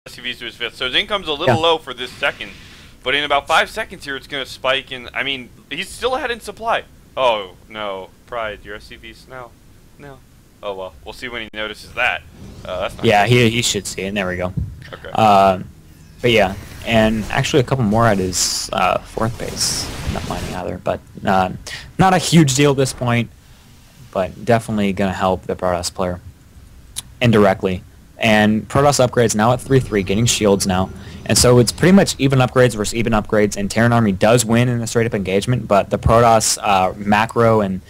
SCVs to his 5th. So his income's a little low for this second. But in about 5 seconds here, it's going to spike. And, I mean, he's still ahead in supply. Oh, no. Pride, your SCVs? No. No. Oh, well. We'll see when he notices that. That's not yeah, he should see it. There we go. Okay. But yeah, and actually a couple more at his 4th base. Not mining either, but not a huge deal at this point. But definitely going to help the Protoss player indirectly. And Protoss upgrades now at 3-3, getting shields now. And so it's pretty much even upgrades versus even upgrades, and Terran Army does win in a straight-up engagement, but the Protoss macro and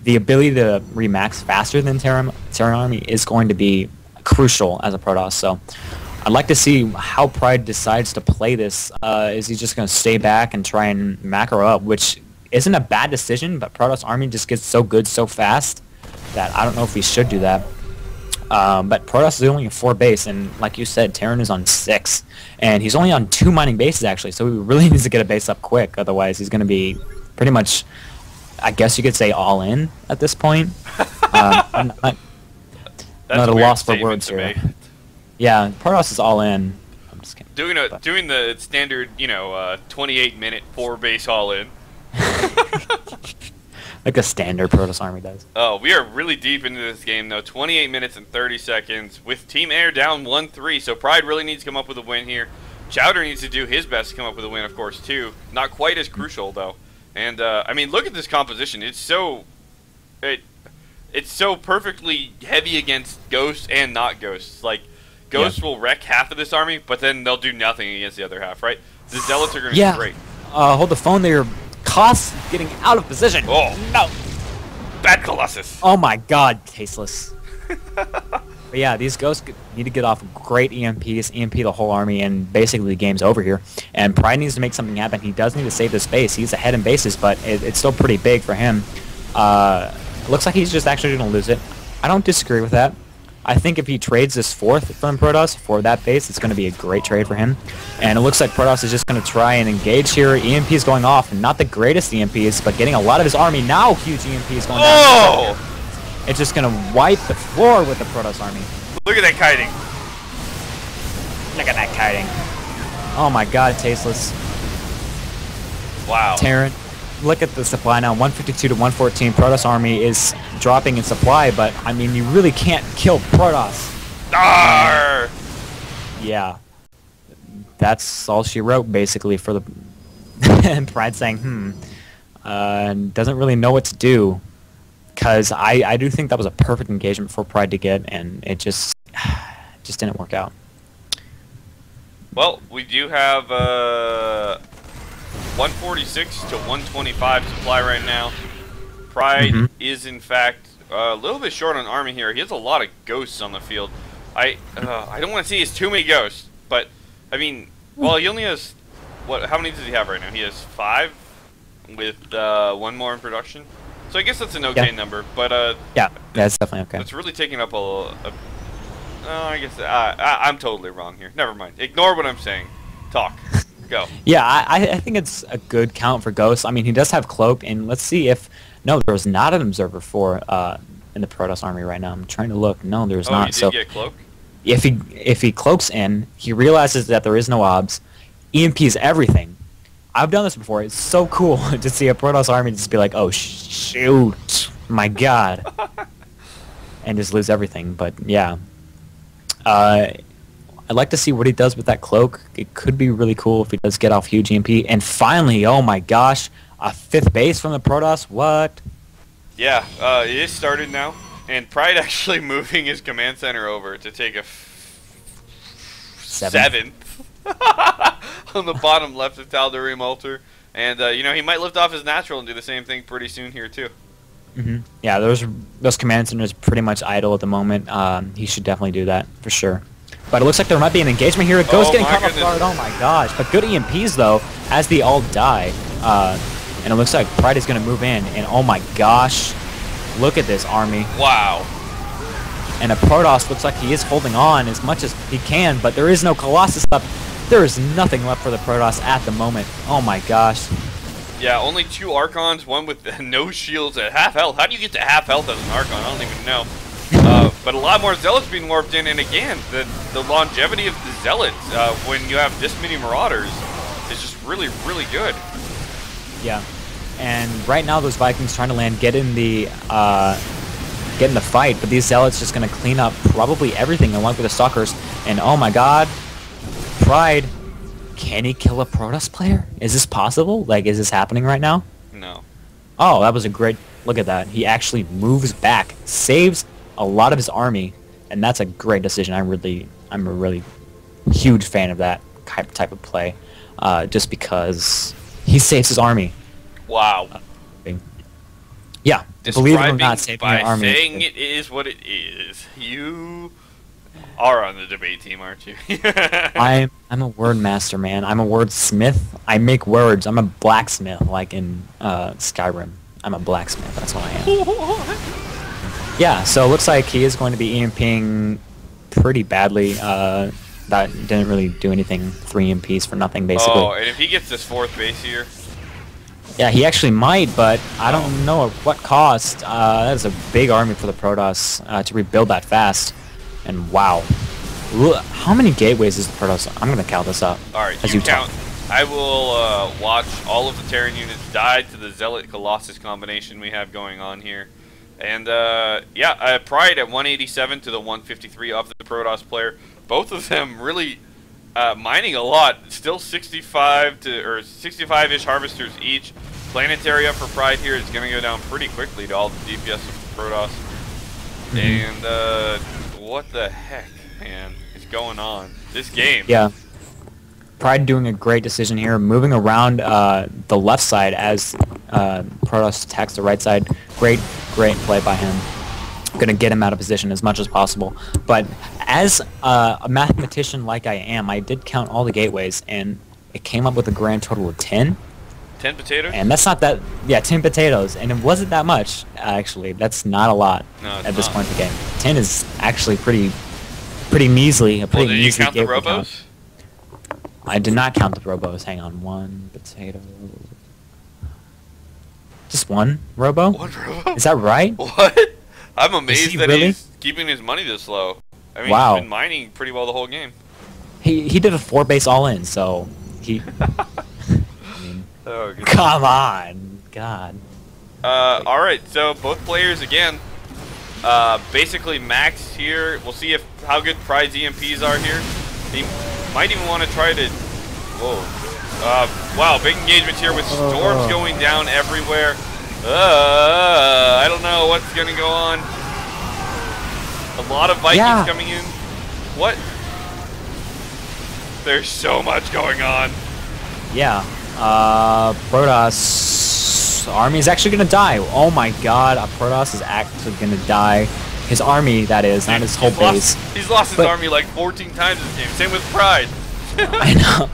the ability to remax faster than Terran Army is going to be crucial as a Protoss. So I'd like to see how Pride decides to play this. Is he just going to stay back and try and macro up, which isn't a bad decision, but Protoss Army just gets so good so fast that I don't know if he should do that. But Protoss is only a 4 base, and like you said, Terran is on 6. And he's only on 2 mining bases, actually, so he really needs to get a base up quick. Otherwise, he's going to be pretty much, I guess you could say, all in at this point. I'm not at a loss for words here. Yeah, Protoss is all in. I'm just kidding. Doing the standard, 28-minute 4 base all in. Like a standard Protoss Army does. Oh, we are really deep into this game, though. 28 minutes and 30 seconds with Team aiR down 1-3, so Pride really needs to come up with a win here. Chowder needs to do his best to come up with a win, of course, too. Not quite as crucial, though. And, I mean, look at this composition. It's so perfectly heavy against Ghosts and not Ghosts. Like, Ghosts will wreck half of this army, but then they'll do nothing against the other half, right? The Zealots are going to be great. Hold the phone there. Cost getting out of position. Oh, no. Bad Colossus. Oh my god, tasteless. But yeah, these Ghosts need to get off great EMPs, EMP the whole army, and basically the game's over here. And Pride needs to make something happen. He does need to save this base. He's ahead in bases, but it's still pretty big for him. Looks like he's just actually going to lose it. I don't disagree with that. I think if he trades this 4th from Protoss for that base, it's going to be a great trade for him. And it looks like Protoss is just going to try and engage here. EMP is going off, and not the greatest EMPs, but getting a lot of his army. Now huge EMPs going down. It's just going to wipe the floor with the Protoss army. Look at that kiting. Look at that kiting. Oh my god, tasteless. Wow. Terran. Look at the supply now, 152 to 114. Protoss army is dropping in supply, but I mean, you really can't kill Protoss. Arr! Yeah, that's all she wrote basically for the. And Pride saying, doesn't really know what to do, because I do think that was a perfect engagement for Pride to get, and it just didn't work out. Well, we do have 146 to 125 supply right now. Pride is, in fact, a little bit short on army here. He has a lot of Ghosts on the field. I don't want to see his too many Ghosts, but, I mean, well, he only has, how many does he have right now? He has 5 with 1 more in production. So I guess that's an okay number, but, yeah, that's definitely okay. It's really taking up I guess, I'm totally wrong here. Never mind. Ignore what I'm saying. Talk. Go. Yeah, I think it's a good count for Ghosts. I mean, he does have Cloak, and let's see if... No, there's not an Observer for in the Protoss army right now. I'm trying to look. No, there's not. So get Cloak? If he cloaks in, he realizes that there is no obs, EMPs everything. I've done this before. It's so cool to see a Protoss army just be like, oh, shoot, my god. And just lose everything, but yeah. I'd like to see what he does with that Cloak. It could be really cool if he does get off huge EMP. And finally, oh my gosh, a 5th base from the Protoss. What? Yeah, it is started now. And Pride actually moving his command center over to take a 7th on the bottom left of Tal'Darim Altar. And, he might lift off his natural and do the same thing pretty soon here, too. Yeah, those command centers pretty much idle at the moment. He should definitely do that, for sure. But it looks like there might be an engagement here. Ghost getting caught off guard. Oh my gosh. But good EMPs, though, as they all die. And it looks like Pride is going to move in. And oh my gosh. Look at this army. Wow. And a Protoss looks like he is holding on as much as he can. But there is no Colossus left. There is nothing left for the Protoss at the moment. Oh my gosh. Yeah, only 2 Archons, one with no shields at half health. How do you get to half health as an Archon? I don't even know. But a lot more Zealots being warped in, and again, the longevity of the Zealots when you have this many Marauders is just really, really good. Yeah, and right now those Vikings trying to land, get in the fight, but these Zealots just gonna clean up probably everything along with the Stalkers. And oh my God, Pride, can he kill a Protoss player? Is this possible? Like, is this happening right now? No. Oh, that was a great look at that. He actually moves back, saves a lot of his army, and that's a great decision. I'm a really huge fan of that type of play, just because he saves his army. Wow. Yeah, believe it or not, saving your army. By saying it is what it is, you are on the debate team, aren't you? I'm a word master, man. I'm a wordsmith. I make words. I'm a blacksmith, like in Skyrim. I'm a blacksmith. That's what I am. Yeah. So it looks like he is going to be EMPing pretty badly. That didn't really do anything. 3 EMPs for nothing, basically. Oh, and if he gets this 4th base here. Yeah, he actually might, but I don't know at what cost. That is a big army for the Protoss to rebuild that fast. And wow. How many gateways is the Protoss? I'm going to count this up. Alright, you count. I will watch all of the Terran units die to the Zealot Colossus combination we have going on here. And yeah, Pride at 187 to the 153 off the Protoss player. Both of them really mining a lot. Still 65 to, or 65-ish harvesters each. Planetary up for Pride here is going to go down pretty quickly to all the DPS of the Protoss. And what the heck, man, is going on? This game. Yeah. Pride doing a great decision here, moving around the left side as Protoss attacks the right side. Great play by him. Gonna get him out of position as much as possible. But as a mathematician like I am, I did count all the gateways, and it came up with a grand total of 10. 10 potatoes? And that's not that, yeah, 10 potatoes. And it wasn't that much, actually. That's not a lot at this point in the game. 10 is actually pretty measly. Well, did you count the robos? I did not count the robos. Hang on, 1 potato. Just 1 robo? 1 robo? Is that right? What? I'm amazed that really? he's keeping his money this low. I mean, wow. He's been mining pretty well the whole game. He did a 4 base all in, so he. I mean, oh, come on, God. All right, so both players again, basically maxed here. We'll see how good Pride's EMPs are here. He might even want to try to. Whoa. Wow, big engagements here with storms going down everywhere. I don't know what's gonna go on. A lot of Vikings coming in. What? There's so much going on. Yeah. Protoss army is actually gonna die. Oh my God, Protoss is actually gonna die. His army, that is, not his whole base. He's lost his army like 14 times this game. Same with Pride. I know.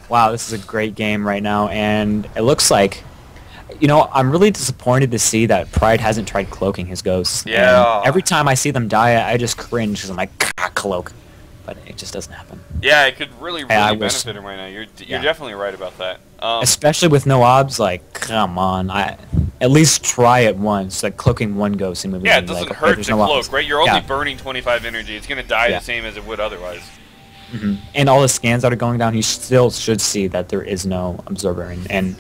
Wow, this is a great game right now, and it looks like, you know, I'm really disappointed to see that Pride hasn't tried cloaking his ghosts. Yeah. And every time I see them die, I just cringe because I'm like, cloak. But it just doesn't happen. Yeah, it could really benefit him right now. You're definitely right about that. Especially with no obs, like, come on. At least try it once, like cloaking 1 ghost and moving. Yeah, it doesn't like, hurt to cloak, obs. right? You're only burning 25 energy. It's going to die the same as it would otherwise. And all the scans that are going down, he still should see that there is no observer. And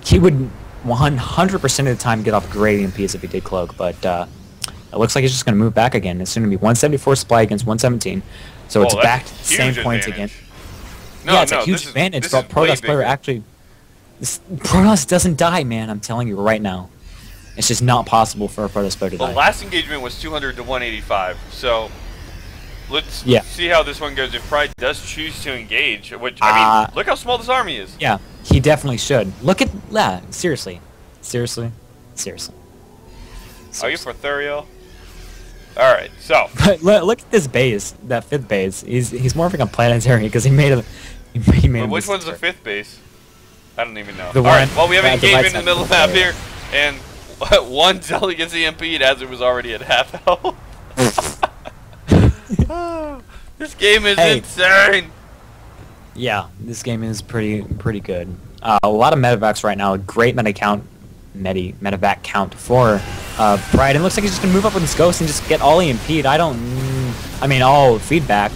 he would 100% of the time get off great EMPs if he did cloak, but it looks like he's just going to move back again. It's going to be 174 supply against 117, so it's back to the same points again. No, it's a huge advantage. So Protoss player actually, Protoss doesn't die, man. I'm telling you right now, it's just not possible for a Protoss player to die. The last engagement was 200 to 185, so let's see how this one goes. If Pride does choose to engage, which I mean, look how small this army is. Yeah, he definitely should. Look at seriously. Are you for Thuriel? All right, so. But look at this base, that 5th base. He's morphing a planetary because he made a. He made which one's the 5th base? I don't even know. The All right, well, we have an engagement in the middle of the map here, and 1 Zelly gets EMP'd as it was already at half health. This game is insane. Yeah, this game is pretty good. A lot of medevacs right now. A great medevac count for Pride. And it looks like he's just gonna move up with his ghost and just get all EMP'd. I mean all fed back.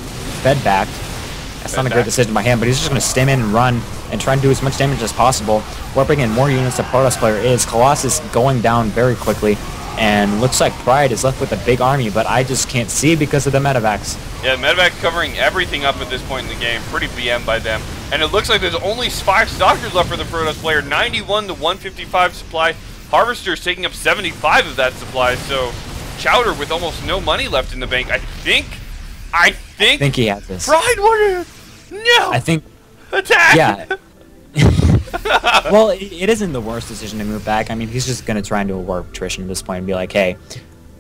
That's not a great decision by him, but he's just going to stim in and run and try and do as much damage as possible. Warping in more units the Protoss player is. Colossus going down very quickly, and looks like Pride is left with a big army, but I just can't see because of the medevacs. Yeah, medevac covering everything up at this point in the game. Pretty BM by them. And it looks like there's only 5 Stalkers left for the Protoss player. 91 to 155 supply. Harvester's taking up 75 of that supply, so Chowder with almost no money left in the bank. I think he has this. Pride wanted. No. I think. Attack. Yeah. Well, it isn't the worst decision to move back. I mean, he's just going to try and do a warp attrition at this point and be like, hey,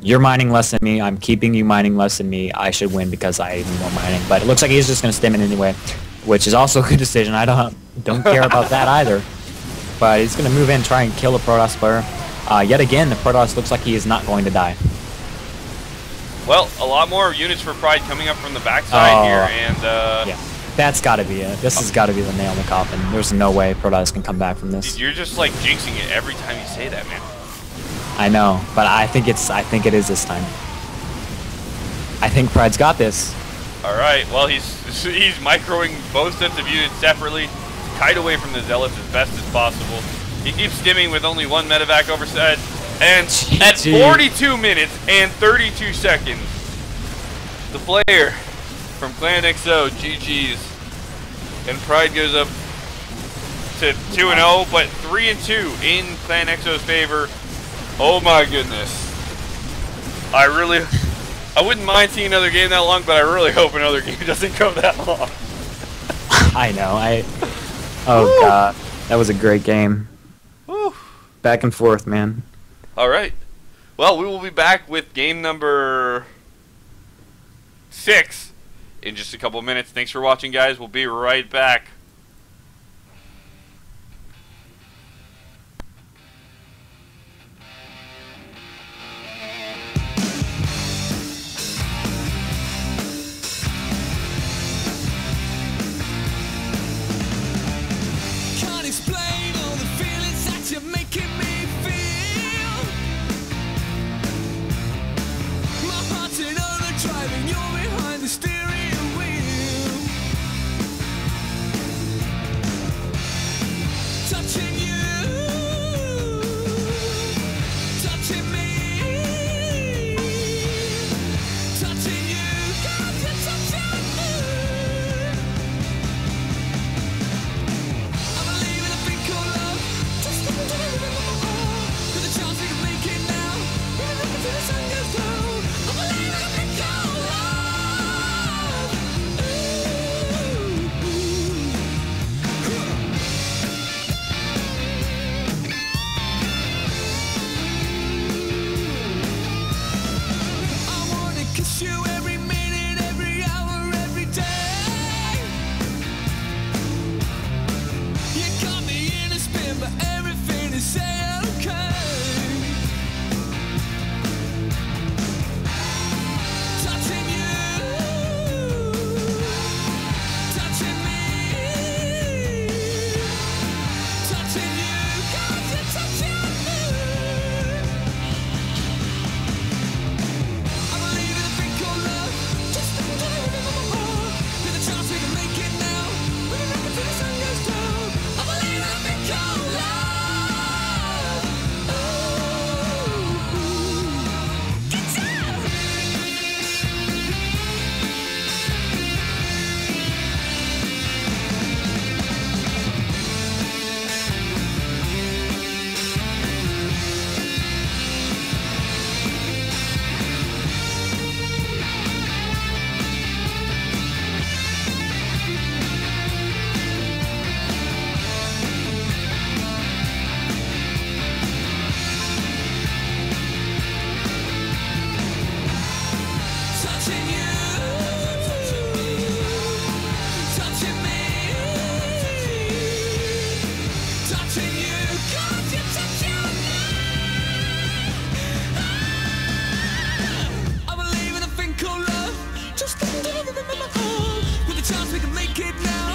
you're mining less than me. I'm keeping you mining less than me. I should win because I need more mining. But it looks like he's just going to stim in anyway, which is also a good decision. I don't care about that either. But he's going to move in, try and kill the Protoss player. Yet again, the Protoss looks like he is not going to die. Well, a lot more units for Pride coming up from the backside here, and yeah, that's got to be it. This has got to be the nail in the coffin. There's no way Protoss can come back from this. You're just like jinxing it every time you say that, man. I know, but I think it is this time. I think Pride's got this. All right. Well, he's microing both sets of units separately, kite away from the Zealots as best as possible. He keeps stimming with only 1 medevac overset. And at 42 minutes and 32 seconds, the player from Clan XO, GG's, and Pride goes up to 2-0, but 3-2 in Clan XO's favor. Oh my goodness. I wouldn't mind seeing another game that long, but I really hope another game doesn't go that long. I know, oh god, that was a great game. Woo. Back and forth, man. Alright. Well, we will be back with game number 6 in just a couple minutes. Thanks for watching, guys. We'll be right back. Can't explain all the feelings that you're making me feel. My heart's in overdrive and you're behind the steering wheel. Touching you, touching me, touching you, God, you're touching me. I believe in a thing called love. Just look into the river of my heart. With a chance we can make it now. We're looking till the sun goes down. I believe in a thing called love. I wanna kiss you every minute, every hour, every day. You got me in a spin, but everything is say okay. Touching you, touching me, touching you, God, you're touching me. I believe in a thing called love. Just look into the river of my heart. With a chance we can make it now. We can rock it till the sun goes down. I believe in a thing called love. Get down. Touching you, touching me, touching you, God, you're touching me. I believe in a thing called love. Just look into the river of my heart. With a chance we can make it now.